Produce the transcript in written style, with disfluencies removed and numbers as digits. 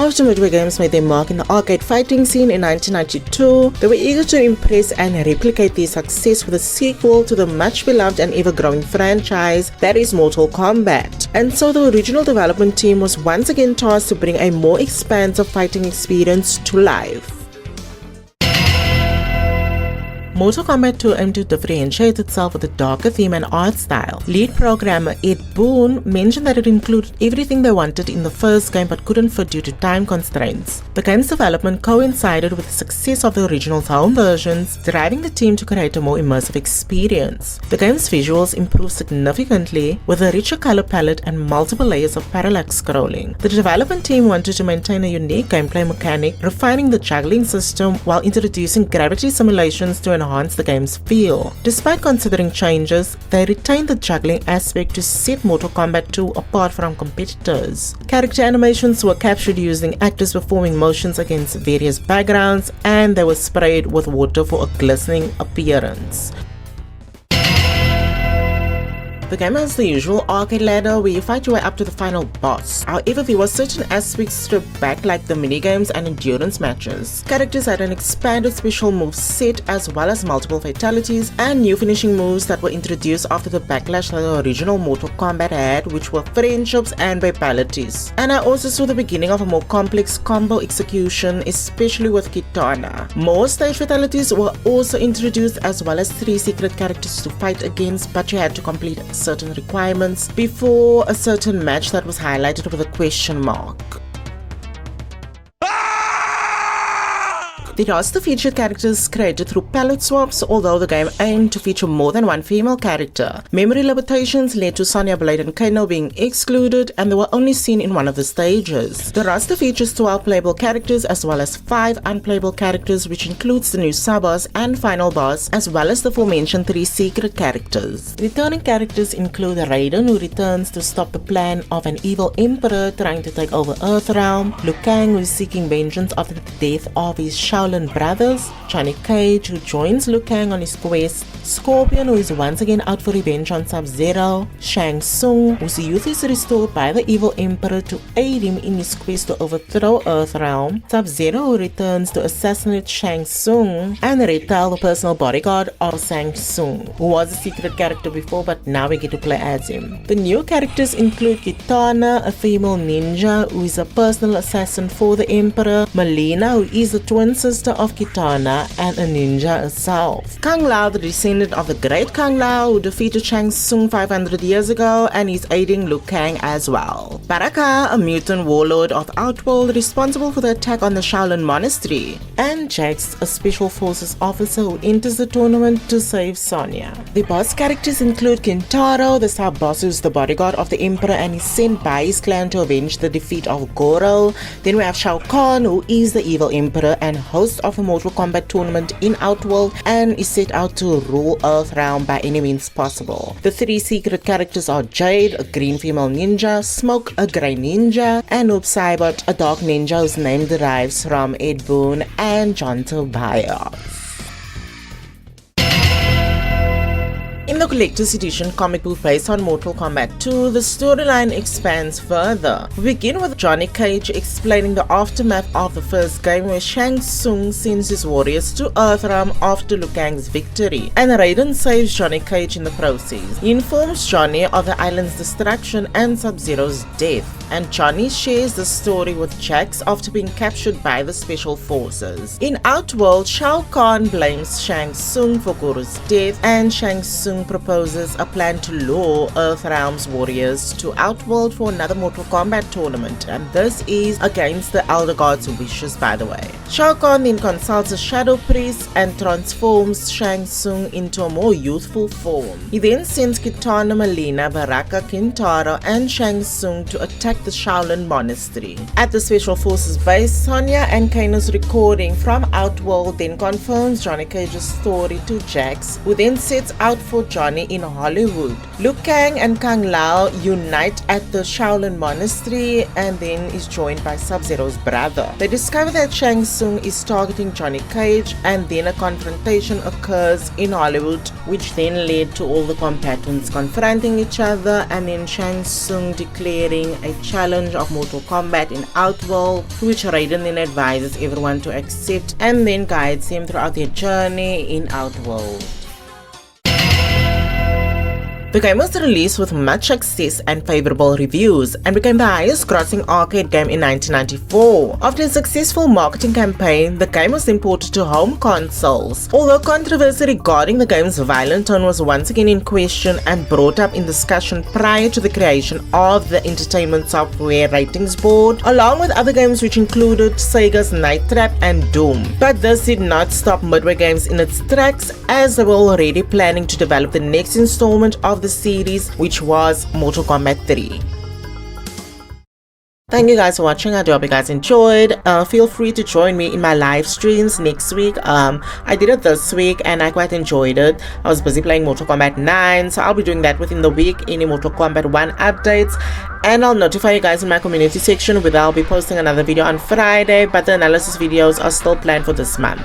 After Midway Games made their mark in the arcade fighting scene in 1992, they were eager to impress and replicate their success with a sequel to the much beloved and ever-growing franchise that is Mortal Kombat. And so the original development team was once again tasked to bring a more expansive fighting experience to life. Mortal Kombat 2 aimed to differentiate itself with a darker theme and art style. Lead programmer Ed Boon mentioned that it included everything they wanted in the first game but couldn't fit due to time constraints. The game's development coincided with the success of the original's home versions, driving the team to create a more immersive experience. The game's visuals improved significantly with a richer color palette and multiple layers of parallax scrolling. The development team wanted to maintain a unique gameplay mechanic, refining the juggling system while introducing gravity simulations to enhance the game's feel. Despite considering changes, they retained the juggling aspect to set Mortal Kombat 2 apart from competitors. Character animations were captured using actors performing motions against various backgrounds, and they were sprayed with water for a glistening appearance. The game has the usual arcade ladder where you fight your way up to the final boss. However, there were certain aspects stripped back like the minigames and endurance matches. Characters had an expanded special move set as well as multiple fatalities and new finishing moves that were introduced after the backlash that the original Mortal Kombat had, which were friendships and fatalities. And I also saw the beginning of a more complex combo execution, especially with Kitana. More stage fatalities were also introduced as well as 3 secret characters to fight against, but you had to complete certain requirements before a certain match that was highlighted with a question mark. The roster featured characters created through palette swaps, although the game aimed to feature more than one female character. Memory limitations led to Sonya Blade and Kano being excluded, and they were only seen in one of the stages. The roster features 12 playable characters as well as 5 unplayable characters, which includes the new sub-boss and final boss, as well as the aforementioned 3 secret characters. Returning characters include Raiden, who returns to stop the plan of an evil emperor trying to take over Earthrealm, Liu Kang, who is seeking vengeance after the death of his Shaolin brothers, Johnny Cage, who joins Liu Kang on his quest, Scorpion, who is once again out for revenge on Sub-Zero, Shang Tsung, whose youth is restored by the evil emperor to aid him in his quest to overthrow Earthrealm, Sub-Zero, who returns to assassinate Shang Tsung, and Red Tail, the personal bodyguard of Shang Tsung, who was a secret character before but now we get to play as him. The new characters include Kitana, a female ninja who is a personal assassin for the emperor, Melina, who is the twin sister of Kitana and a ninja herself, Kung Lao, the descendant of the great Kung Lao who defeated Shang Tsung 500 years ago and is aiding Liu Kang as well, Baraka, a mutant warlord of Outworld responsible for the attack on the Shaolin Monastery, and Jax, a special forces officer who enters the tournament to save Sonya. The boss characters include Kintaro, the sub-boss who is the bodyguard of the emperor and is sent by his clan to avenge the defeat of Goro. Then we have Shao Kahn, who is the evil emperor and host of the Mortal Kombat tournament in Outworld and is set out to rule Earthrealm by any means possible. The 3 secret characters are Jade, a green female ninja, Smoke, a grey ninja, and Noob Saibot, a dark ninja whose name derives from Ed Boon and John Tobias. In the collector's edition comic book based on Mortal Kombat 2, the storyline expands further. We begin with Johnny Cage explaining the aftermath of the first game where Shang Tsung sends his warriors to Earthrealm after Liu Kang's victory, and Raiden saves Johnny Cage in the process. He informs Johnny of the island's destruction and Sub-Zero's death, and Johnny shares the story with Jax after being captured by the special forces. In Outworld, Shao Kahn blames Shang Tsung for Goro's death, and Shang Tsung proposes a plan to lure Earthrealm's warriors to Outworld for another Mortal Kombat tournament, and this is against the Elder God's wishes, by the way. Shao Kahn then consults a shadow priest and transforms Shang Tsung into a more youthful form. He then sends Kitana, Melina, Baraka, Kintaro, and Shang Tsung to attack the Shaolin Monastery. At the Special Forces base, Sonya and Kano's recording from Outworld then confirms Johnny Cage's story to Jax, who then sets out for Johnny Johnny in Hollywood. Liu Kang and Kang Lao unite at the Shaolin Monastery and then is joined by Sub-Zero's brother. They discover that Shang Tsung is targeting Johnny Cage, and then a confrontation occurs in Hollywood, which then led to all the combatants confronting each other, and then Shang Tsung declaring a challenge of Mortal Kombat in Outworld, which Raiden then advises everyone to accept and then guides him throughout their journey in Outworld. The game was released with much success and favorable reviews and became the highest grossing arcade game in 1994. After a successful marketing campaign, the game was imported to home consoles. Although controversy regarding the game's violent tone was once again in question and brought up in discussion prior to the creation of the Entertainment Software Ratings Board, along with other games which included Sega's Night Trap and Doom. But this did not stop Midway Games in its tracks, as they were already planning to develop the next installment of the series, which was Mortal Kombat 3. Thank you guys for watching. I do hope you guys enjoyed. Feel free to join me in my live streams next week. I did it this week and I quite enjoyed it. I was busy playing Mortal Kombat 9, so I'll be doing that within the week, any Mortal Kombat 1 updates, and I'll notify you guys in my community section where I'll be posting another video on Friday, but the analysis videos are still planned for this month.